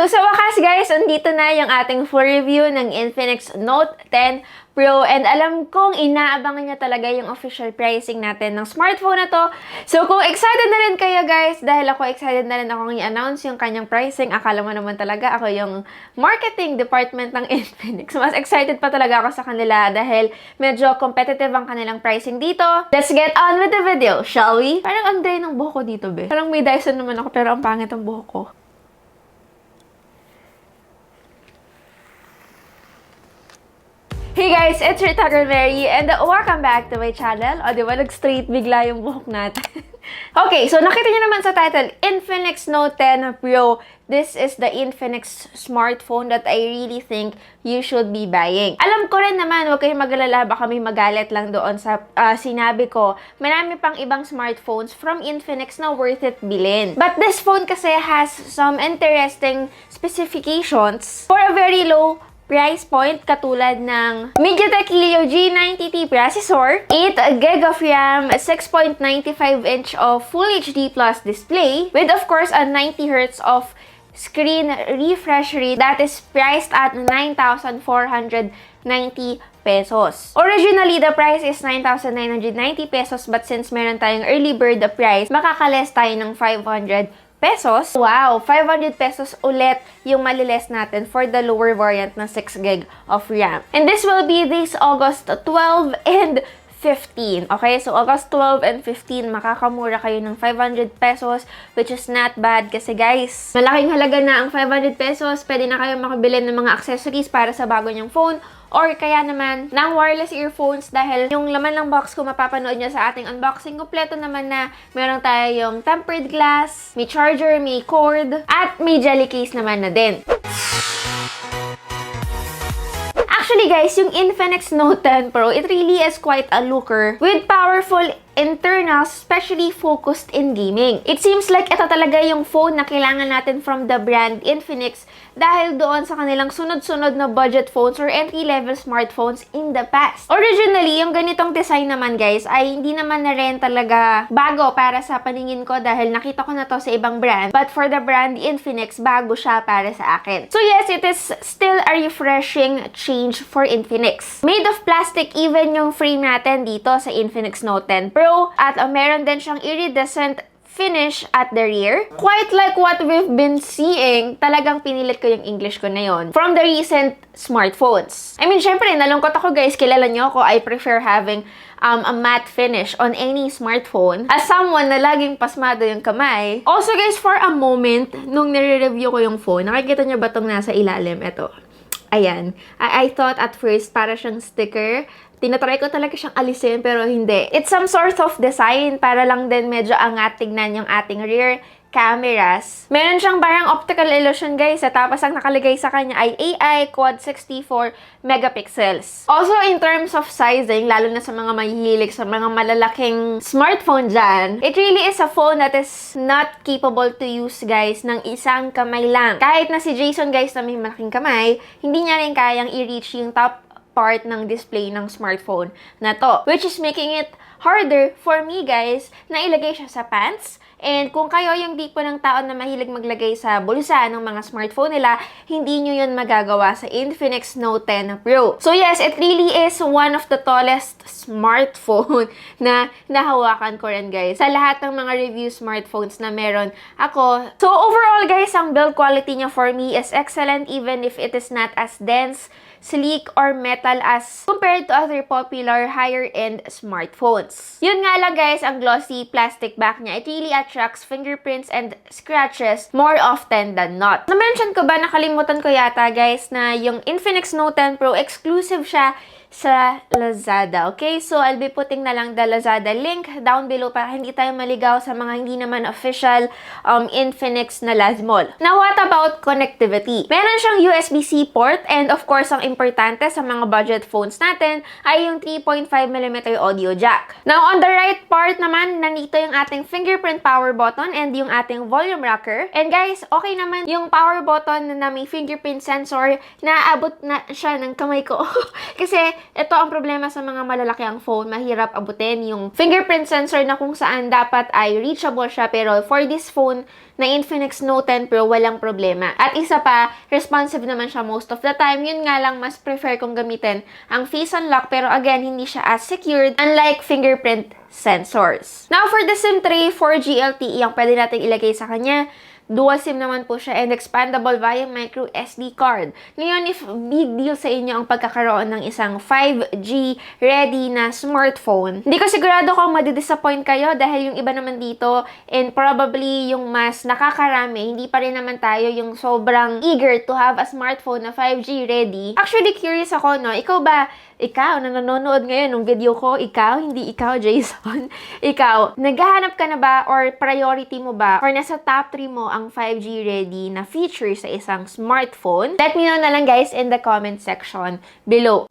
So sa wakas guys, andito na yung ating full review ng Infinix Note 10 Pro and alam kong inaabangan niya talaga yung official pricing natin ng smartphone na to. So kung excited na rin kayo guys, dahil ako excited na rin akong i-announce yung kanyang pricing, akala mo naman talaga ako yung marketing department ng Infinix. Mas excited pa talaga ako sa kanila dahil medyo competitive ang kanilang pricing dito. Let's get on with the video, shall we? Parang ang dry ng buhok ko dito, be. Parang may Dyson naman ako pero ang pangit ang buhok ko. Hey guys, it's your Tucker Mary and welcome back to my channel. O, di ba? Nag-straight bigla yung buhok natin. Okay, so nakita niyo naman sa title, Infinix Note 10 Pro. This is the Infinix smartphone that I really think you should be buying. Alam ko rin naman, huwag kayong mag-alala, baka may magalit lang doon sa sinabi ko. Marami pang ibang smartphones from Infinix na worth it bilhin. But this phone kasi has some interesting specifications for a very low price point, katulad ng MediaTek Helio G90T processor, 8GB of RAM, 6.95-inch of Full HD Plus display, with of course a 90Hz of screen refresh rate that is priced at 9,490 pesos. Originally, the price is 9,990 pesos, but since meron tayong early bird price, makakales tayo ng 500 pesos. Wow! 500 pesos ulit yung maliles natin for the lower variant na 6GB of RAM. And this will be this August 12 and 15. Okay? So, August 12 and 15, makakamura kayo ng 500 pesos, which is not bad kasi guys, malaking halaga na ang 500 pesos. Pwede na kayo makabili ng mga accessories para sa bago niyong phone, or kaya naman ng wireless earphones dahil yung laman ng box ko mapapanood nyo sa ating unboxing. Kompleto naman na meron tayong tempered glass, may charger, may cord, at may jelly case naman na din. Actually guys, yung Infinix Note 10 Pro, it really is quite a looker with powerful internals, especially focused in gaming. It seems like ito talaga yung phone na kailangan natin from the brand Infinix dahil doon sa kanilang sunod-sunod na budget phones or entry-level smartphones in the past. Originally, yung ganitong design naman guys ay hindi naman na rin talaga bago para sa paningin ko dahil nakita ko na to sa ibang brand. But for the brand Infinix, bago siya para sa akin. So yes, it is still a refreshing change for Infinix. Made of plastic even yung frame natin dito sa Infinix Note 10 Pro. At meron din siyang iridescent finish at the rear. Quite like what we've been seeing, talagang pinilit ko yung English ko na yon from the recent smartphones. I mean, syempre, nalungkot ako guys, kilala nyo ako, I prefer having a matte finish on any smartphone. As someone na laging pasmado yung kamay. Also guys, for a moment, nung nire-review ko yung phone, nakikita nyo ba itong nasa ilalim? Ito. Ayan. I thought at first para siyang sticker. Tinatry ko talaga siyang alisin pero hindi. It's some sort of design para lang din medyo angat tignan yung ating rear cameras. Meron siyang parang optical illusion guys. Tapos ang nakalagay sa kanya ay AI quad 64 megapixels. Also in terms of sizing, lalo na sa mga mahihilig sa mga malalaking smartphone dyan, it really is a phone that is not capable to use guys ng isang kamay lang. Kahit na si Jason guys na may malaking kamay, hindi niya rin kayang i-reach yung top part ng display ng smartphone na to. Which is making it harder for me guys na ilagay siya sa pants. And kung kayo yung tipo ng tao na mahilig maglagay sa bulsa ng mga smartphone nila, hindi nyo yun magagawa sa Infinix Note 10 Pro. So yes, it really is one of the tallest smartphone na nahawakan ko rin guys sa lahat ng mga review smartphones na meron ako. So overall guys, ang build quality niya for me is excellent even if it is not as dense, sleek, or metal as compared to other popular higher-end smartphones. Yun nga lang guys, ang glossy plastic back niya, it really attracts fingerprints and scratches more often than not. Na-mention ko ba, nakalimutan ko yata guys, na yung Infinix Note 10 Pro exclusive siya sa Lazada. Okay? So, I'll be putting na lang the Lazada link down below para hindi tayo maligaw sa mga hindi naman official Infinix na Lazmall. Now, what about connectivity? Meron siyang USB-C port and of course, ang importante sa mga budget phones natin ay yung 3.5mm audio jack. Now, on the right part naman, nandito yung ating fingerprint power button and yung ating volume rocker. And guys, okay naman yung power button na may fingerprint sensor na abot na siya ng kamay ko. Kasi ito ang problema sa mga malalaki ang phone. Mahirap abutin yung fingerprint sensor na kung saan dapat ay reachable siya. Pero for this phone na Infinix Note 10 Pro, walang problema. At isa pa, responsive naman siya most of the time. Yun nga lang, mas prefer kong gamitin ang face unlock. Pero again, hindi siya as secured unlike fingerprint sensors. Now, for the SIM tray, 4G LTE ang pwede natin ilagay sa kanya. Dual SIM naman po siya and expandable via micro SD card. Ngayon, if big deal sa inyo ang pagkakaroon ng isang 5G ready na smartphone, hindi ko sigurado kung madidisappoint kayo dahil yung iba naman dito and probably yung mas nakakarami, hindi pa rin naman tayo yung sobrang eager to have a smartphone na 5G ready. Actually, curious ako, no? Ikaw na nanonood ngayon ng video ko, hindi ikaw, Jason. Ikaw, naghahanap ka na ba or priority mo ba or nasa top 3 mo ang 5G ready na feature sa isang smartphone? Let me know na lang guys in the comment section below.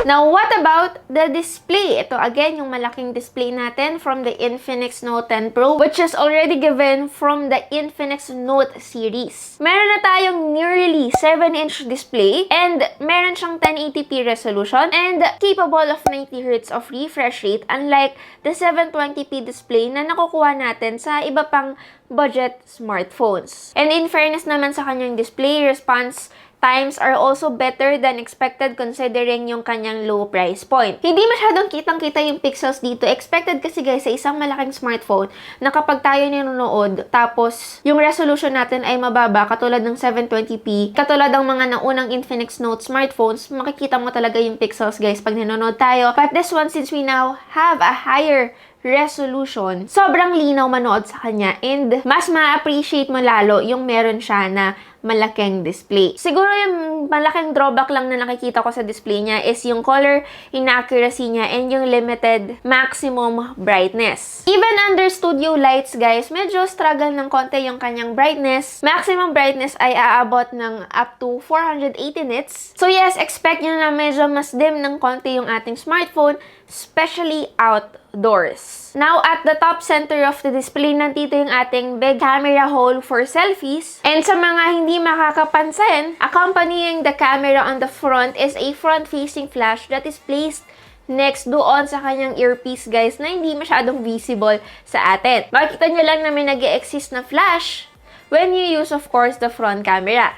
Now, what about the display? Ito again, yung malaking display natin from the Infinix Note 10 Pro, which is already given from the Infinix Note series. Meron na tayong nearly 7-inch display and meron siyang 1080p resolution and capable of 90Hz of refresh rate unlike the 720p display na nakukuha natin sa iba pang budget smartphones. And in fairness naman sa kanyang display, response times are also better than expected considering yung kanyang low price point. Hindi masyadong kitang-kita yung pixels dito. Expected kasi guys sa isang malaking smartphone na kapag tayo nanonood, tapos yung resolution natin ay mababa katulad ng 720p, katulad ng mga naunang Infinix Note smartphones, makikita mo talaga yung pixels guys pag nanonood tayo. But this one, since we now have a higher resolution, sobrang linaw manood sa kanya and mas ma-appreciate mo lalo yung meron siya na malaking display. Siguro yung malaking drawback lang na nakikita ko sa display niya is yung color inaccuracy niya and yung limited maximum brightness. Even under studio lights guys, medyo struggle ng konti yung kanyang brightness. Maximum brightness ay aabot ng up to 480 nits. So yes, expect nyo na medyo mas dim ng konti yung ating smartphone, especially outdoors. Now, at the top center of the display, nandito yung ating big camera hole for selfies. And sa mga hindi makakapansin, accompanying the camera on the front is a front-facing flash that is placed next doon sa kanyang earpiece guys na hindi masyadong visible sa atin. Makikita nyo lang na may nag-e-exist na flash when you use, of course, the front camera.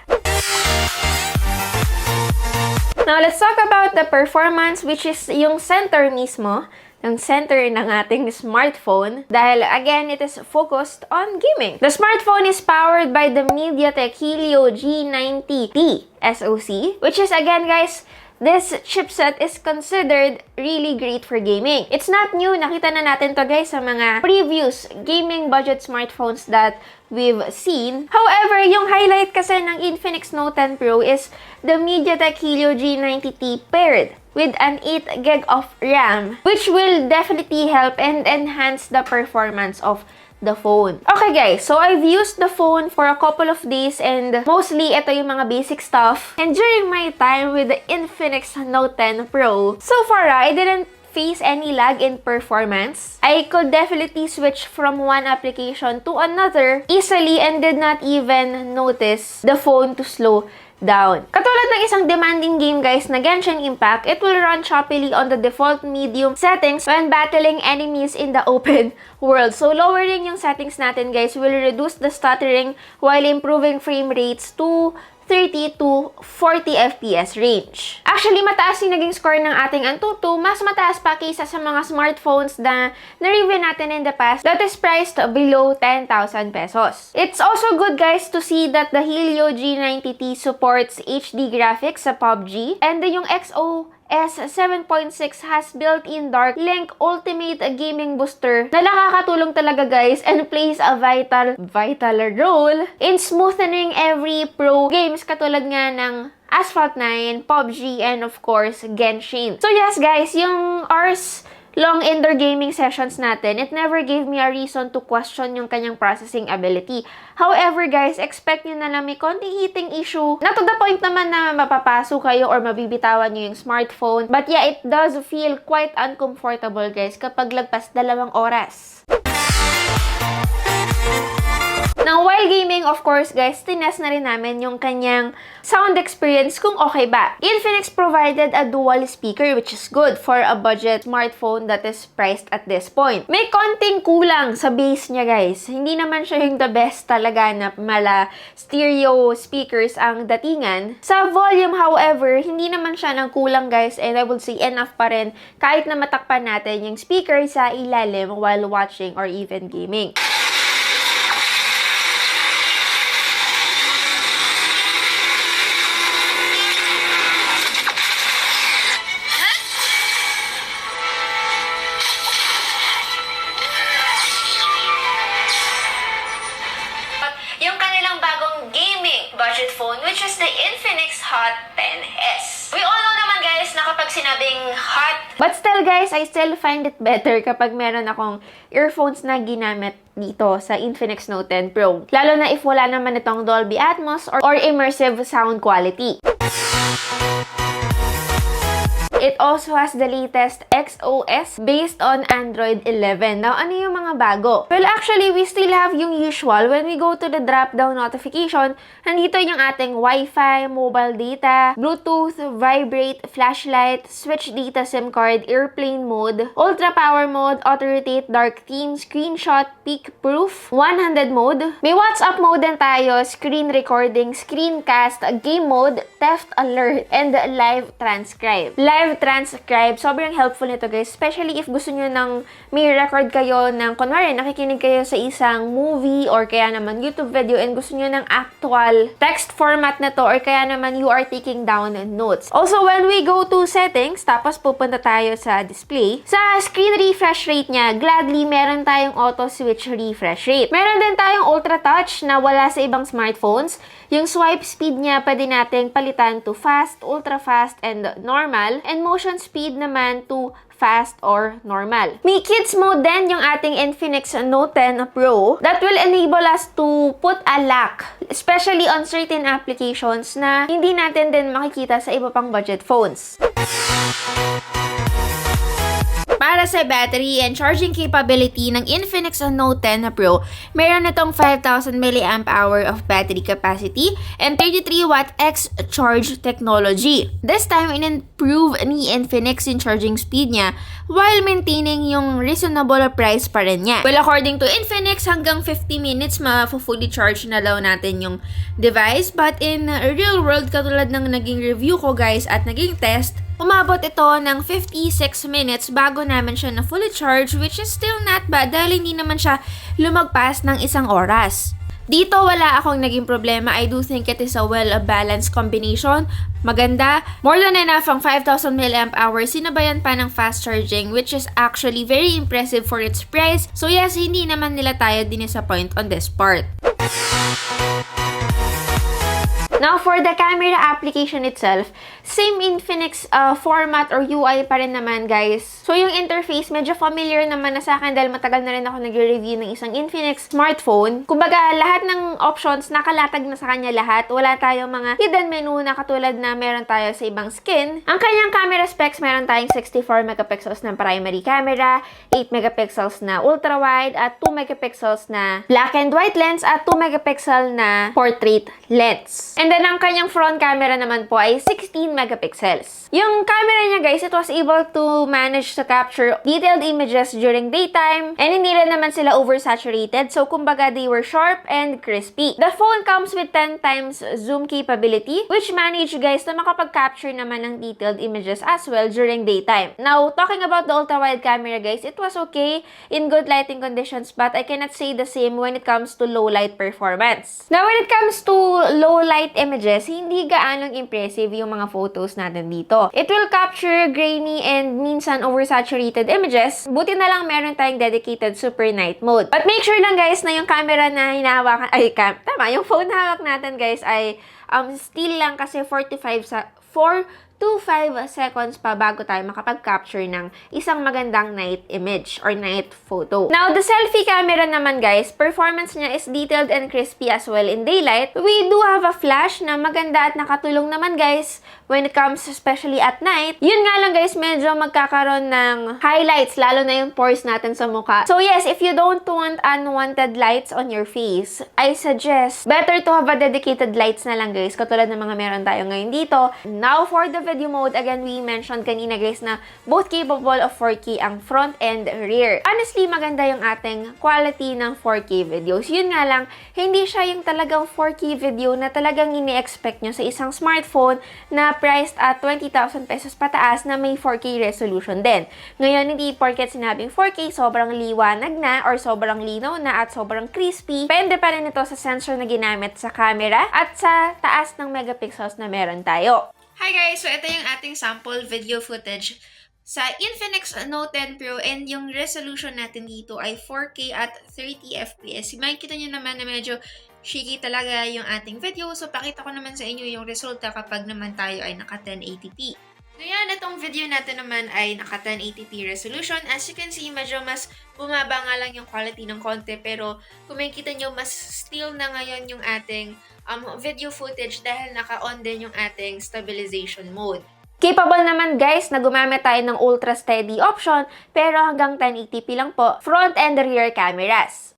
Now, let's talk about the performance, which is yung center mismo, ng center ng ating smartphone dahil again, it is focused on gaming. The smartphone is powered by the MediaTek Helio G90T SoC, which is again guys, this chipset is considered really great for gaming. It's not new, nakita na natin to guys sa mga previous gaming budget smartphones that we've seen. However, yung highlight kasi ng Infinix Note 10 Pro is the MediaTek Helio G90T paired with an 8GB of RAM, which will definitely help and enhance the performance of the phone. Okay guys, so I've used the phone for a couple of days and mostly ito yung mga basic stuff. And during my time with the Infinix Note 10 Pro, so far I didn't face any lag in performance. I could definitely switch from one application to another easily and did not even notice the phone to slow down. Katulad ng isang demanding game guys na Genshin Impact, it will run choppily on the default medium settings when battling enemies in the open world. So lowering yung settings natin guys will reduce the stuttering while improving frame rates to 30 to 40 FPS range. Actually, mataas yung naging score ng ating Antutu. Mas mataas pa kaysa sa mga smartphones na na-review natin in the past that is priced below 10,000 pesos. It's also good guys to see that the Helio G90T supports HD graphics sa PUBG and yung XOS 7.6 has built-in Dark Link Ultimate Gaming Booster na nakakatulong talaga guys and plays a vital role in smoothening every pro games katulad nga ng Asphalt 9, PUBG, and of course, Genshin. So yes guys, yung hours long indoor gaming sessions natin, it never gave me a reason to question yung kanyang processing ability. However guys, expect nyo na lang may konting heating issue. Not to the point naman na mapapaso kayo or mabibitawan nyo yung smartphone. But yeah, it does feel quite uncomfortable guys kapag lagpas 2 oras. Now, while gaming, of course, guys, tinest na rin namin yung kanyang sound experience kung okay ba. Infinix provided a dual speaker which is good for a budget smartphone that is priced at this point. May konting kulang sa bass niya, guys. Hindi naman siya yung the best talaga na mala stereo speakers ang datingan. Sa volume, however, hindi naman siya ng kulang, guys, and I would say enough pa rin kahit na matakpan natin yung speaker sa ilalim while watching or even gaming. Budget phone, which is the Infinix Hot 10s. We all know naman, guys, na kapag sinabing hot, but still, guys, I still find it better kapag meron akong earphones na ginamit dito sa Infinix Note 10 Pro. Lalo na if wala naman itong Dolby Atmos or immersive sound quality. It also has the latest XOS based on Android 11. Now, ano yung mga bago? Well, actually, we still have yung usual. When we go to the drop-down notification, nandito yung ating Wi-Fi, mobile data, Bluetooth, vibrate, flashlight, switch data SIM card, airplane mode, ultra power mode, auto-rotate, dark theme, screenshot, peak proof, 100 mode. May WhatsApp mode din tayo, screen recording, screencast, game mode, theft alert, and live transcribe. Live transcribe, sobrang helpful nito, guys, especially if gusto nyo ng may record kayo ng, kunwari, nakikinig kayo sa isang movie or kaya naman YouTube video and gusto nyo ng actual text format na to or kaya naman you are taking down notes. Also, when we go to settings, tapos pupunta tayo sa display, sa screen refresh rate niya, gladly meron tayong auto switch refresh rate. Meron din tayong ultra touch na wala sa ibang smartphones. Yung swipe speed niya, pwede nating palitan to fast, ultra fast, and normal. And motion speed naman to fast or normal. May kids mode din yung ating Infinix Note 10 Pro that will enable us to put a lock, especially on certain applications na hindi natin din makikita sa iba pang budget phones. Para sa battery and charging capability ng Infinix Note 10 Pro, meron itong 5,000 mAh of battery capacity and 33W X-Charge technology. This time, in-improve ni Infinix yung charging speed niya while maintaining yung reasonable price pa rin niya. Well, according to Infinix, hanggang 50 minutes ma-fully charge na daw natin yung device. But in real world, katulad ng naging review ko, guys, at naging test, umabot ito ng 56 minutes bago namin siya na fully charge, which is still not bad dahil hindi naman siya lumagpas ng isang oras. Dito wala akong naging problema. I do think it is a well-balanced combination. Maganda. More than enough ang 5,000 mAh. Sinabayan pa ng fast charging, which is actually very impressive for its price. So yes, hindi naman nila tayo disappoint on this part. Now, for the camera application itself, same Infinix format or UI pa rin naman, guys. So, yung interface, medyo familiar naman na sa akin dahil matagal na rin ako nag-review ng isang Infinix smartphone. Kumbaga, lahat ng options, nakalatag na sa kanya lahat. Wala tayong mga hidden menu na katulad na meron tayo sa ibang skin. Ang kanyang camera specs, meron tayong 64 megapixels na primary camera, 8 megapixels na ultra-wide, at 2 megapixels na black and white lens, at 2 megapixel na portrait lens. And then, ang kanyang front camera naman po ay 16 megapixels. Yung camera niya, guys, it was able to manage to capture detailed images during daytime and hindi rin naman sila oversaturated. So, kumbaga, they were sharp and crispy. The phone comes with 10 times zoom capability, which manage, guys, na makapag-capture naman ng detailed images as well during daytime. Now, talking about the ultra-wide camera, guys, it was okay in good lighting conditions, but I cannot say the same when it comes to low light performance. Now, when it comes to low light images, hindi gaanong impressive yung mga photos natin dito. It will capture grainy and minsan oversaturated images. Buti na lang meron tayong dedicated super night mode. But make sure lang, guys, na yung camera na hinahawakan, yung phone na hawak natin, guys, ay still lang kasi 4 to 5 seconds pa bago tayo makapag-capture ng isang magandang night image or night photo. Now, the selfie camera naman guys, performance niya is detailed and crispy as well in daylight. We do have a flash na maganda at nakatulong naman guys when it comes especially at night. Yun nga lang guys, medyo magkakaroon ng highlights, lalo na yung pores natin sa mukha. So yes, if you don't want unwanted lights on your face, I suggest better to have a dedicated lights na lang guys, katulad ng mga meron tayo ngayon dito. Now, for the video mode, again, we mentioned kanina guys na both capable of 4K ang front and rear. Honestly, maganda yung ating quality ng 4K videos. Yun nga lang, hindi siya yung talagang 4K video na talagang ini-expect nyo sa isang smartphone na priced at 20,000 pesos pataas na may 4K resolution din. Ngayon, hindi porket sinabing 4K, sobrang liwanag na or sobrang linaw na at sobrang crispy. Depende pa rin ito sa sensor na ginamit sa camera at sa taas ng megapixels na meron tayo. Hi guys! So, ito yung ating sample video footage sa Infinix Note 10 Pro and yung resolution natin dito ay 4K at 30 FPS. Makikita nyo naman na medyo shaky talaga yung ating video. So, pakita ko naman sa inyo yung resulta kapag naman tayo ay naka 1080p. Ngayon, itong video natin naman ay naka 1080p resolution. As you can see, medyo mas bumaba nga lang yung quality ng konti. Pero kung makikita nyo, mas still na ngayon yung ating video footage dahil naka-on din yung ating stabilization mode. Capable naman guys na gumamit tayo ng ultra steady option pero hanggang 1080p lang po, front and rear cameras.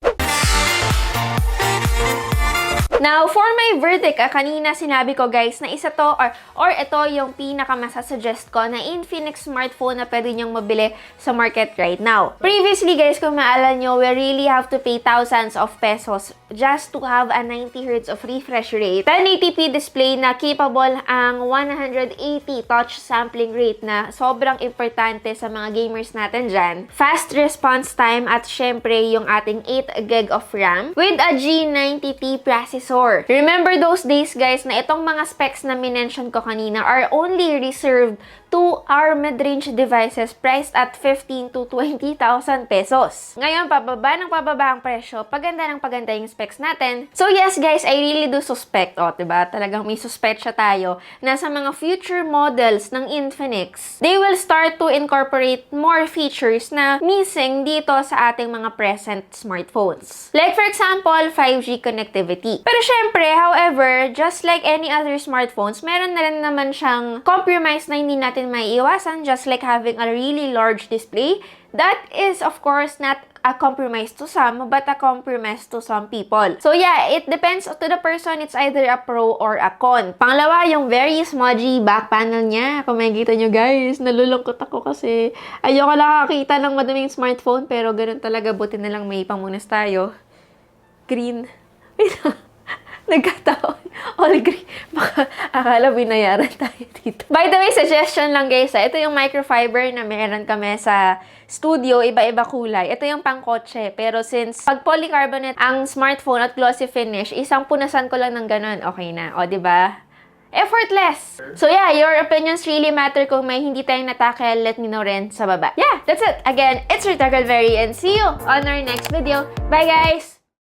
Now, for my verdict, kanina sinabi ko guys na isa to or ito yung pinakamasasuggest ko na Infinix smartphone na pwede nyong mabili sa market right now. Previously guys, kung maalala nyo, we really have to pay thousands of pesos just to have a 90Hz of refresh rate. 1080p display na capable ang 180 touch sampling rate na sobrang importante sa mga gamers natin dyan. Fast response time at syempre yung ating 8GB of RAM with a G90P processor. Remember those days guys na itong mga specs na minention ko kanina are only reserved to our mid-range devices priced at 15 to 20,000 pesos. Ngayon, pababa ng pababa ang presyo, paganda ng paganda yung specs natin. So yes guys, I really do suspect, diba? Talagang may suspect siya tayo na sa mga future models ng Infinix, they will start to incorporate more features na missing dito sa ating mga present smartphones. Like for example, 5G connectivity. Pero syempre, however, just like any other smartphones, meron na rin naman siyang compromise na hindi natin maiiwasan, just like having a really large display. That is, of course, not a compromise to some, but a compromise to some people. So yeah, it depends to the person. It's either a pro or a con. Pangalawa, yung very smudgy back panel niya. Kung makikita nyo guys, nalulungkot ako kasi ayoko nakakita ng madaming smartphone, pero ganun talaga, buti na lang may pamunas tayo. Green. Nagkataon. All green. Baka akala binayaran tayo dito. By the way, suggestion lang guys. Ito yung microfiber na meron kami sa studio. Iba-iba kulay. Ito yung pangkotse. Pero since pag polycarbonate ang smartphone at glossy finish, isang punasan ko lang ng ganun. Okay na. O, diba? Effortless! So yeah, your opinions really matter. Kung may hindi tayong natakel, let me know rin sa baba. Yeah, that's it. Again, it's your Tagalberry and see you on our next video. Bye guys!